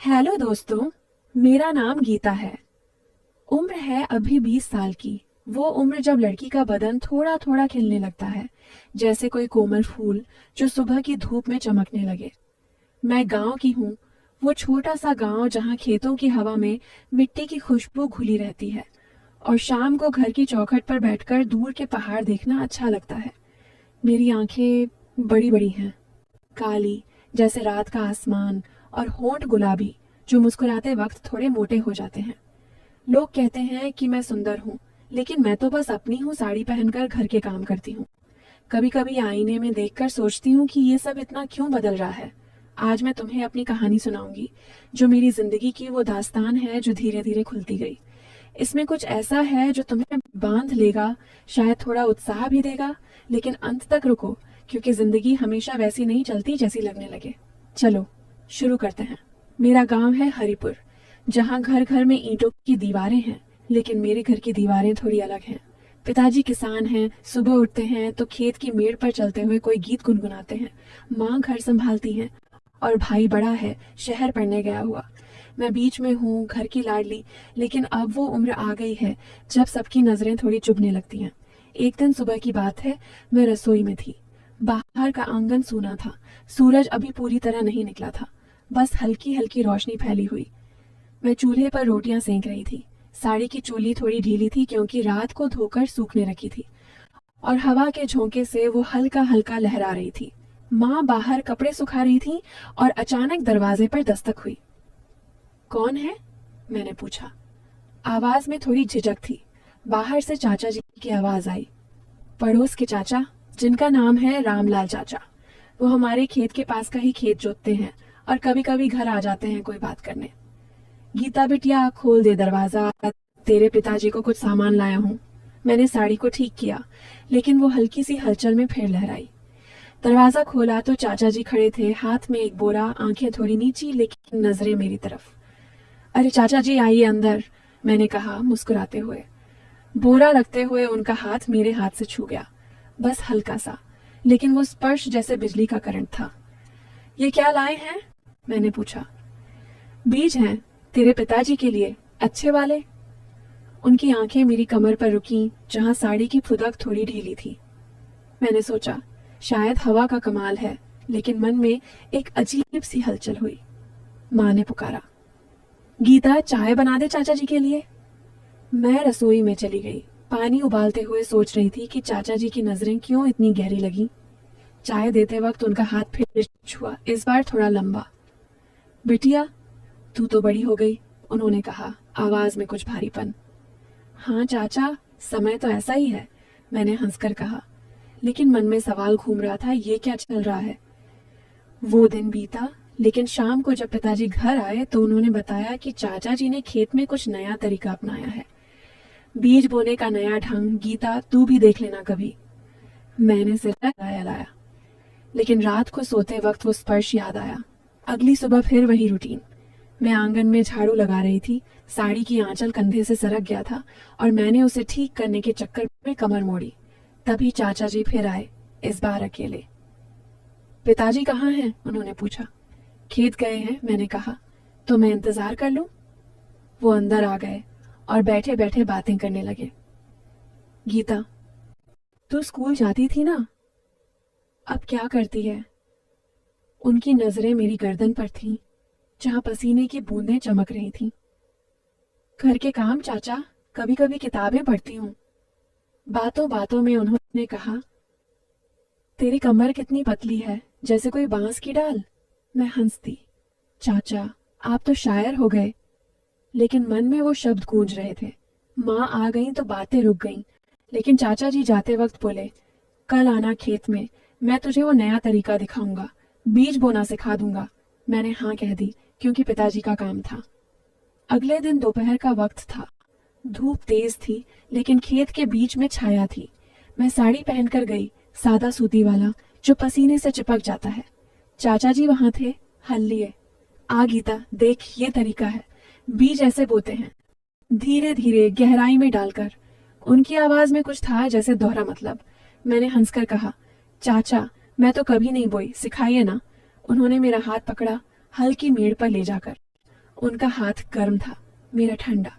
Hello दोस्तों। मेरा नाम गीता है। उम्र है अभी 20 साल की। वो उम्र जब लड़की का बदन थोड़ा थोड़ा खिलने लगता है, जैसे कोई कोमल फूल जो सुबह की धूप में चमकने लगे। मैं गांव की हूँ। वो छोटा सा गांव जहाँ खेतों की हवा में मिट्टी की खुशबू घुली रहती है और शाम को घर की चौखट पर बैठकर दूर के पहाड़ देखना अच्छा लगता है। मेरी आंखें बड़ी बड़ी हैं, काली जैसे रात का आसमान, और होंठ गुलाबी जो मुस्कुराते वक्त थोड़े मोटे हो जाते हैं। लोग कहते हैं कि मैं सुंदर हूँ, लेकिन मैं तो बस अपनी हूँ साड़ी पहनकर घर के काम करती हूँ। कभी कभी आईने में देखकर सोचती हूँ कि ये सब इतना क्यों बदल रहा है। आज मैं तुम्हें अपनी कहानी सुनाऊंगी, जो मेरी जिंदगी की वो दास्तान है जो धीरे धीरे खुलती गई। इसमें कुछ ऐसा है जो तुम्हें बांध लेगा, शायद थोड़ा उत्साह भी देगा, लेकिन अंत तक रुको, क्योंकि जिंदगी हमेशा वैसी नहीं चलती जैसी लगने लगे। चलो शुरू करते हैं। मेरा गांव है हरिपुर, जहाँ घर घर में ईंटों की दीवारें हैं, लेकिन मेरे घर की दीवारें थोड़ी अलग हैं। पिताजी किसान हैं, सुबह उठते हैं तो खेत की मेड़ पर चलते हुए कोई गीत गुनगुनाते हैं। माँ घर संभालती हैं और भाई बड़ा है, शहर पढ़ने गया हुआ। मैं बीच में हूँ, घर की लाडली। लेकिन अब वो उम्र आ गई है जब सबकी नजरें थोड़ी चुभने लगती हैं। एक दिन सुबह की बात है, मैं रसोई में थी। बाहर का आंगन सूना था। सूरज अभी पूरी तरह नहीं निकला था, बस हल्की हल्की रोशनी फैली हुई। मैं चूल्हे पर रोटियां सेंक रही थी। साड़ी की चोली थोड़ी ढीली थी क्योंकि रात को धोकर सूखने रखी थी, और हवा के झोंके से वो हल्का हल्का लहरा रही थी। माँ बाहर कपड़े सुखा रही थी और अचानक दरवाजे पर दस्तक हुई। कौन है? मैंने पूछा। आवाज में थोड़ी झिझक थी। बाहर से चाचा जी की आवाज आई। पड़ोस के चाचा, जिनका नाम है रामलाल चाचा। वो हमारे खेत के पास का ही खेत जोतते हैं और कभी कभी घर आ जाते हैं कोई बात करने। गीता बिटिया, खोल दे दरवाजा, तेरे पिताजी को कुछ सामान लाया हूँ। मैंने साड़ी को ठीक किया, लेकिन वो हल्की सी हलचल में फिर लहराई। दरवाजा खोला तो चाचा जी खड़े थे, हाथ में एक बोरा, आंखें थोड़ी नीची लेकिन नजरें मेरी तरफ। अरे चाचा जी, आइए अंदर, मैंने कहा मुस्कुराते हुए। बोरा रखते हुए उनका हाथ मेरे हाथ से छू गया, बस हल्का सा, लेकिन वो स्पर्श जैसे बिजली का करंट था। ये क्या लाए हैं? मैंने पूछा। बीज हैं, तेरे पिताजी के लिए, अच्छे वाले। उनकी आंखें मेरी कमर पर रुकी, जहां साड़ी की फुदक थोड़ी ढीली थी। मैंने सोचा, शायद हवा का कमाल है, लेकिन मन में एक अजीब सी हलचल हुई। माँ ने पुकारा, गीता, चाय बना दे चाचा जी के लिए। मैं रसोई में चली गई। पानी उबालते हुए सोच रही थी कि चाचा जी की नजरें क्यों इतनी गहरी लगी। चाय देते वक्त उनका हाथ फिर छुआ, इस बार थोड़ा लंबा। बिटिया, तू तो बड़ी हो गई, उन्होंने कहा, आवाज में कुछ भारीपन। हाँ चाचा, समय तो ऐसा ही है, मैंने हंसकर कहा, लेकिन मन में सवाल घूम रहा था, ये क्या चल रहा है। वो दिन बीता, लेकिन शाम को जब पिताजी घर आए तो उन्होंने बताया कि चाचा जी ने खेत में कुछ नया तरीका अपनाया है। बीज बोने का नया ढंग। गीता, तू भी देख लेना कभी। मैंने सिर हिलाया लाया, लेकिन रात को सोते वक्त वो स्पर्श याद आया। अगली सुबह फिर वही रूटीन। मैं आंगन में झाड़ू लगा रही थी। साड़ी की आंचल कंधे से सरक गया था और मैंने उसे ठीक करने के चक्कर में कमर मोड़ी। तभी चाचा जी फिर आए, इस बार अकेले। पिताजी कहाँ हैं? उन्होंने पूछा। खेत गए हैं, मैंने कहा। तो मैं इंतजार कर लूं? वो अंदर आ गए और बैठे बैठे बातें करने लगे। गीता, तू स्कूल जाती थी ना, अब क्या करती है? उनकी नजरें मेरी गर्दन पर थीं, जहां पसीने की बूंदें चमक रही थीं। घर के काम चाचा, कभी कभी किताबें पढ़ती हूँ। बातों बातों में उन्होंने कहा, तेरी कमर कितनी पतली है, जैसे कोई बांस की डाल। मैं हंस दी। चाचा, आप तो शायर हो गए। लेकिन मन में वो शब्द गूंज रहे थे। माँ आ गई तो बातें रुक गईं, लेकिन चाचा जी जाते वक्त बोले, कल आना खेत में, मैं तुझे वो नया तरीका दिखाऊंगा, बीज बोना सिखा दूंगा। मैंने हाँ कह दी, क्योंकि पिताजी का काम था। अगले दिन दोपहर का वक्त था। धूप तेज थी, लेकिन खेत के बीच में छाया थी। मैं साड़ी पहनकर गई, सादा सूती वाला, जो पसीने से चिपक जाता है। चाचा जी वहां थे, हल लिए। आ गीता, देख, ये तरीका है, बीज ऐसे बोते हैं, धीरे धीरे गहराई में डालकर। उनकी आवाज में कुछ था जैसे दोहरा मतलब। मैंने हंसकर कहा, चाचा, मैं तो कभी नहीं बोई, सिखाइए ना। उन्होंने मेरा हाथ पकड़ा, हल्की मेड़ पर ले जाकर। उनका हाथ गर्म था, मेरा ठंडा।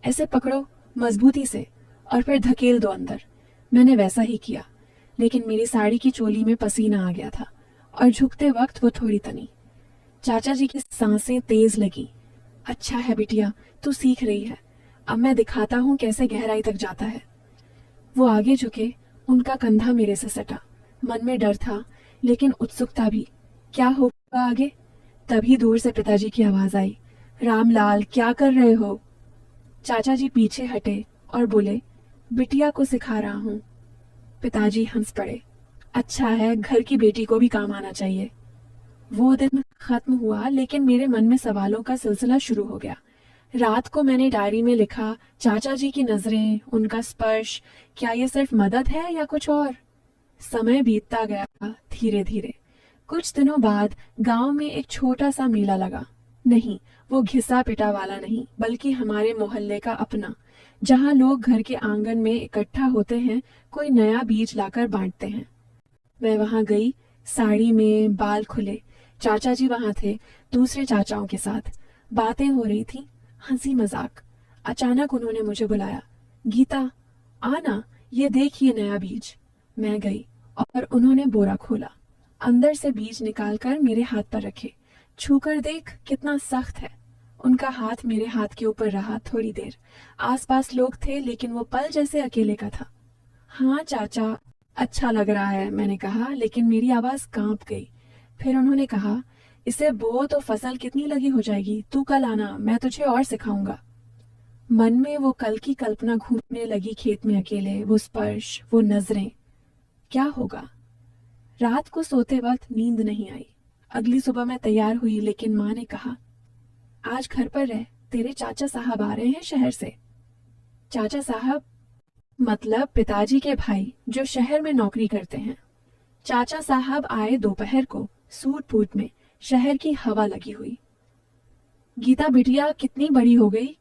ऐसे पकड़ो मजबूती से और फिर धकेल दो अंदर। मैंने वैसा ही किया, लेकिन मेरी साड़ी की चोली में पसीना आ गया था और झुकते वक्त वो थोड़ी तनी। चाचा जी की सांसें तेज लगी। अच्छा है बिटिया, तू सीख रही है। अब मैं दिखाता हूँ कैसे गहराई तक जाता है। वो आगे झुके, उनका कंधा मेरे से सटा। मन में डर था, लेकिन उत्सुकता भी। क्या होगा आगे? तभी दूर से पिताजी की आवाज आई, रामलाल क्या कर रहे हो? चाचा जी पीछे हटे और बोले, बिटिया को सिखा रहा हूँ। पिताजी हंस पड़े। अच्छा है, घर की बेटी को भी काम आना चाहिए। वो दिन खत्म हुआ, लेकिन मेरे मन में सवालों का सिलसिला शुरू हो गया। रात को मैंने डायरी में लिखा, चाचा जी की नजरें, उनका स्पर्श, क्या ये सिर्फ मदद है या कुछ और? समय बीतता गया धीरे धीरे। कुछ दिनों बाद गांव में एक छोटा सा मेला लगा। नहीं, वो घिसा पिटा वाला नहीं, बल्कि हमारे मोहल्ले का अपना, जहां लोग घर के आंगन में इकट्ठा होते हैं, कोई नया बीज लाकर बांटते हैं। मैं वहां गई, साड़ी में, बाल खुले। चाचा जी वहां थे, दूसरे चाचाओं के साथ। बातें हो रही थी, हंसी मजाक। अचानक उन्होंने मुझे बुलाया, गीता आना, ये देख ये नया बीज। मैं गई और उन्होंने बोरा खोला। अंदर से बीज निकालकर मेरे हाथ पर रखे। छूकर देख कितना सख्त है। उनका हाथ मेरे हाथ के ऊपर रहा थोड़ी देर। आसपास लोग थे, लेकिन वो पल जैसे अकेले का था। हाँ चाचा, अच्छा लग रहा है, मैंने कहा, लेकिन मेरी आवाज कांप गई। फिर उन्होंने कहा, इसे बो तो फसल कितनी लगी हो जाएगी, तू कल आना, मैं तुझे और सिखाऊंगा। मन में वो कल की कल्पना घूमने लगी, खेत में अकेले, वो स्पर्श, वो नजरें। क्या होगा? रात को सोते वक्त नींद नहीं आई। अगली सुबह मैं तैयार हुई, लेकिन माँ ने कहा, आज घर पर रह, तेरे चाचा साहब आ रहे हैं शहर से। चाचा साहब मतलब पिताजी के भाई, जो शहर में नौकरी करते हैं। चाचा साहब आए दोपहर को, सूट बूट में, शहर की हवा लगी हुई। गीता बिटिया कितनी बड़ी हो गई।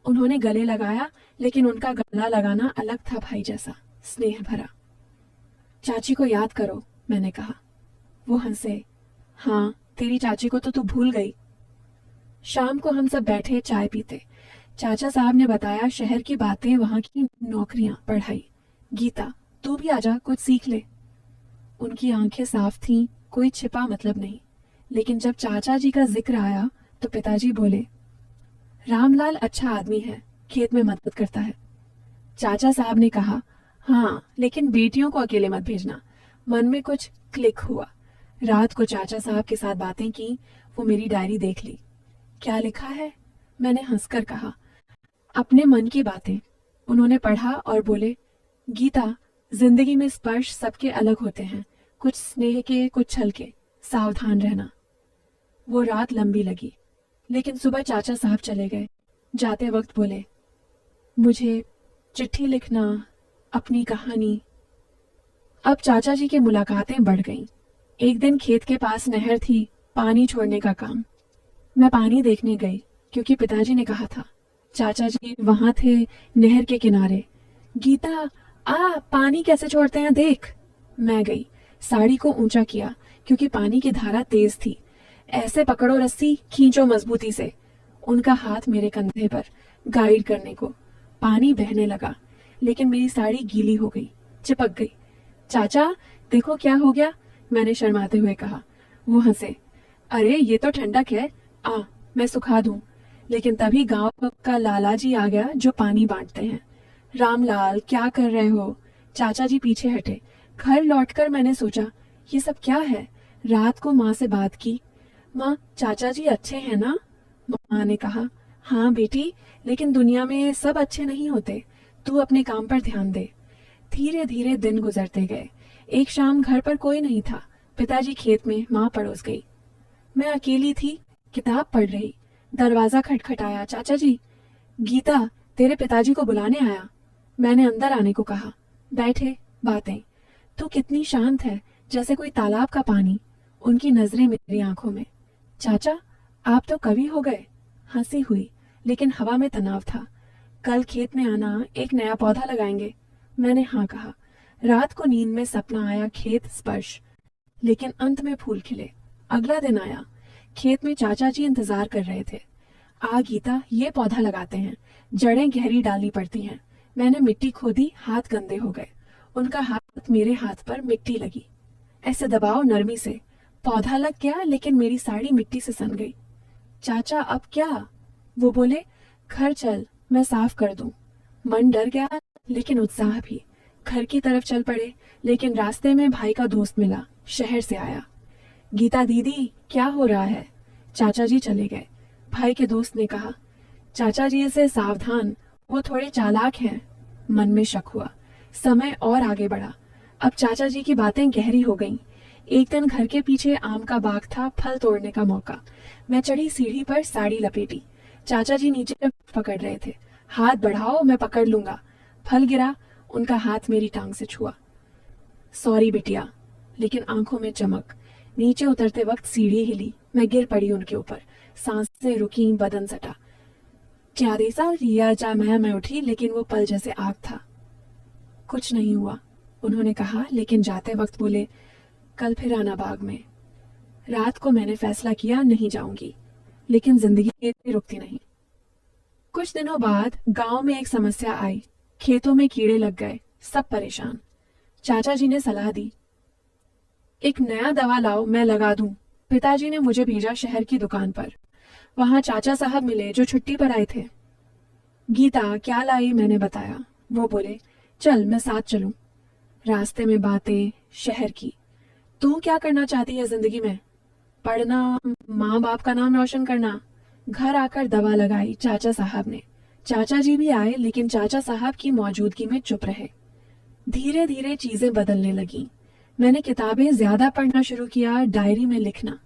उन्होंने गले लगाया, लेकिन उनका गला लगाना अलग था, भाई जैसा, स्नेह भरा। चाची को याद करो, मैंने कहा। वो हंसे। हाँ, तेरी चाची को तो तू भूल गई। शाम को हम सब बैठे चाय पीते। चाचा साहब ने बताया शहर की बातें, वहां की नौकरियां, पढ़ाई। गीता तू भी आजा, कुछ सीख ले। उनकी आंखें साफ थीं, कोई छिपा मतलब नहीं। लेकिन जब चाचा जी का जिक्र आया तो पिताजी बोले, रामलाल अच्छा आदमी है, खेत में मदद करता है। चाचा साहब ने कहा, हाँ, लेकिन बेटियों को अकेले मत भेजना। मन में कुछ क्लिक हुआ। रात को चाचा साहब के साथ बातें की। वो मेरी डायरी देख ली। क्या लिखा है? मैंने हंसकर कहा, अपने मन की बातें। उन्होंने पढ़ा और बोले, गीता, जिंदगी में स्पर्श सबके अलग होते हैं, कुछ स्नेह के, कुछ छल के, सावधान रहना। वो रात लंबी लगी, लेकिन सुबह चाचा साहब चले गए। जाते वक्त बोले, मुझे चिट्ठी लिखना, अपनी कहानी। अब चाचा जी की मुलाकातें बढ़ गईं। एक दिन खेत के पास नहर थी, पानी छोड़ने का काम। मैं पानी देखने गई, क्योंकि पिताजी ने कहा था। चाचा जी वहां थे, नहर के किनारे। गीता पानी कैसे छोड़ते हैं देख। मैं गई, साड़ी को ऊंचा किया, क्योंकि पानी की धारा तेज थी। ऐसे पकड़ो रस्सी, खींचो मजबूती से। उनका हाथ मेरे कंधे पर, गाइड करने को। पानी बहने लगा, लेकिन मेरी साड़ी गीली हो गई, चिपक गई। चाचा देखो क्या हो गया, मैंने शर्माते हुए कहा। वो हंसे, अरे ये तो ठंडक है, मैं सुखा दूं। लेकिन तभी गांव का लाला जी आ गया, जो पानी बांटते हैं। रामलाल क्या कर रहे हो? चाचा जी पीछे हटे। घर लौटकर मैंने सोचा, ये सब क्या है? रात को माँ से बात की। माँ, चाचा जी अच्छे हैं ना? माँ ने कहा, हाँ बेटी, लेकिन दुनिया में सब अच्छे नहीं होते। तू अपने काम पर ध्यान दे। धीरे धीरे दिन गुजरते गए। एक शाम घर पर कोई नहीं था। पिताजी खेत में, माँ पड़ोस गई। मैं अकेली थी, किताब पढ़ रही। दरवाजा खटखटाया। चाचा जी। गीता, तेरे पिताजी को बुलाने आया। मैंने अंदर आने को कहा। बैठे, बातें। तू कितनी शांत है, जैसे कोई तालाब का पानी। उनकी नजरें मेरी आंखों में। चाचा, आप तो कवि हो गए। हंसी हुई, लेकिन हवा में तनाव था। कल खेत में आना, एक नया पौधा लगाएंगे। मैंने हाँ कहा। रात को नींद में सपना आया, खेत, स्पर्श। लेकिन अंत में फूल खिले। अगला दिन आया। खेत में चाचा जी इंतजार कर रहे थे। आ गीता, ये पौधा लगाते हैं। जड़ें गहरी डालनी पड़ती हैं। मैंने मिट्टी खोदी, हाथ गंदे हो गए। उनका हाथ मेरे हाथ पर, मिट्टी लगी। ऐसे दबाओ नरमी से। पौधा लग गया, लेकिन मेरी साड़ी मिट्टी से सन गई। चाचा अब क्या? वो बोले, घर चल, मैं साफ कर दूं। मन डर गया, लेकिन उत्साह भी। घर की तरफ चल पड़े, लेकिन रास्ते में भाई का दोस्त मिला, शहर से आया। गीता दीदी, क्या हो रहा है? चाचा जी चले गए। भाई के दोस्त ने कहा, चाचा जी से सावधान, वो थोड़े चालाक हैं। मन में शक हुआ। समय और आगे बढ़ा। अब चाचा जी की बातें गहरी हो गईं। एक दिन घर के पीछे आम का बाग था, फल तोड़ने का मौका। मैं चढ़ी सीढ़ी पर, साड़ी लपेटी। चाचा जी नीचे पकड़ रहे थे। हाथ बढ़ाओ, मैं पकड़ लूंगा। फल गिरा, उनका हाथ मेरी टांग से छुआ। सॉरी बिटिया। लेकिन आंखों में चमक। नीचे उतरते वक्त सीढ़ी हिली, मैं गिर पड़ी उनके ऊपर। सांसें रुकी, बदन सटा। चारेसा लिया जा मैं उठी, लेकिन वो पल जैसे आग था। कुछ नहीं हुआ, उन्होंने कहा, लेकिन जाते वक्त बोले, कल फिर आना बाग में। रात को मैंने फैसला किया, नहीं जाऊंगी। लेकिन जिंदगी रुकती नहीं। कुछ दिनों बाद गांव में एक समस्या आई। खेतों में कीड़े लग गए, सब परेशान। चाचा जी ने सलाह दी, एक नया दवा लाओ, मैं लगा दूं। पिताजी ने मुझे भेजा शहर की दुकान पर। वहां चाचा साहब मिले, जो छुट्टी पर आए थे। गीता क्या लाई, मैंने बताया। वो बोले, चल मैं साथ चलूं। रास्ते में बातें शहर की। तू क्या करना चाहती है जिंदगी में? पढ़ना, माँ बाप का नाम रोशन करना। घर आकर दवा लगाई चाचा साहब ने। चाचा जी भी आए, लेकिन चाचा साहब की मौजूदगी में चुप रहे। धीरे धीरे चीजें बदलने लगी। मैंने किताबें ज्यादा पढ़ना शुरू किया, डायरी में लिखना।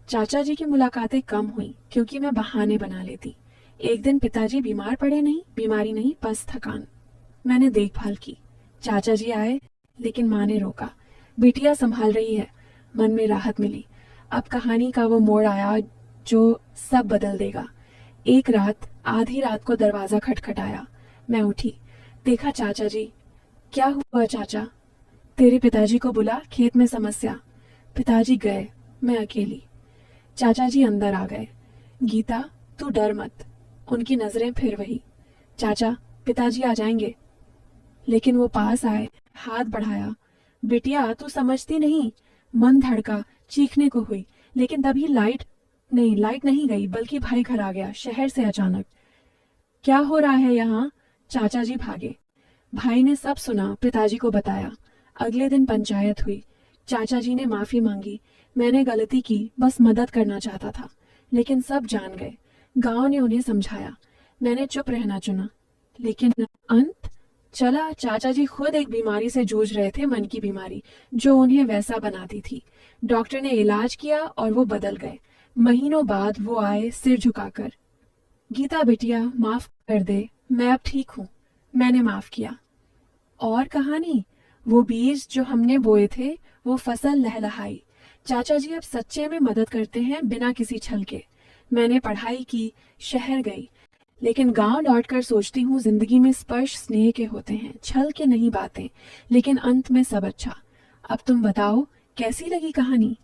चाचा जी की मुलाकातें कम हुई, क्योंकि मैं बहाने बना लेती। एक दिन पिताजी बीमार पड़े, नहीं बीमारी नहीं, बस थकान। मैंने देखभाल की। चाचा जी आए, लेकिन माँ ने रोका। बिटिया संभाल रही है। मन में राहत मिली। अब कहानी का वो मोड़ आया जो सब बदल देगा। एक रात, आधी रात को दरवाजा खटखटाया। मैं उठी, देखा चाचा जी। क्या हुआ चाचा? तेरे पिताजी को बुला, खेत में समस्या। पिताजी गए, मैं अकेली। चाचा जी अंदर आ गए। गीता, तू डर मत। उनकी नजरें फिर वही। चाचा, पिताजी आ जाएंगे। लेकिन वो पास आए, हाथ बढ़ाया। बिटिया तू समझती नहीं। मन धड़का, चीखने को हुई, लेकिन तभी लाइट नहीं गई, बल्कि भाई घर आ गया, शहर से अचानक। क्या हो रहा है यहाँ? चाचा जी भागे। भाई ने सब सुना, पिताजी को बताया। अगले दिन पंचायत हुई। चाचा जी ने माफी मांगी। मैंने गलती की, बस मदद करना चाहता था। लेकिन सब जान गए। गांव ने उन्हें समझाया। मैंने चुप रहना चुना। लेकिन अंत चला, चाचा जी खुद एक बीमारी से जूझ रहे थे, मन की बीमारी, जो उन्हें वैसा बनाती थी। डॉक्टर ने इलाज किया और वो बदल गए। महीनों बाद वो आए, सिर झुकाकर। गीता बिटिया, माफ कर दे, मैं अब ठीक हूँ। मैंने माफ किया। और कहानी, वो बीज जो हमने बोए थे, वो फसल लहलहाई। चाचा जी अब सच्चे में मदद करते हैं, बिना किसी छल के। मैंने पढ़ाई की, शहर गई, लेकिन गांव लौटकर सोचती हूँ, जिंदगी में स्पर्श स्नेह के होते हैं, छल के नहीं बातें। लेकिन अंत में सब अच्छा। अब तुम बताओ, कैसी लगी कहानी?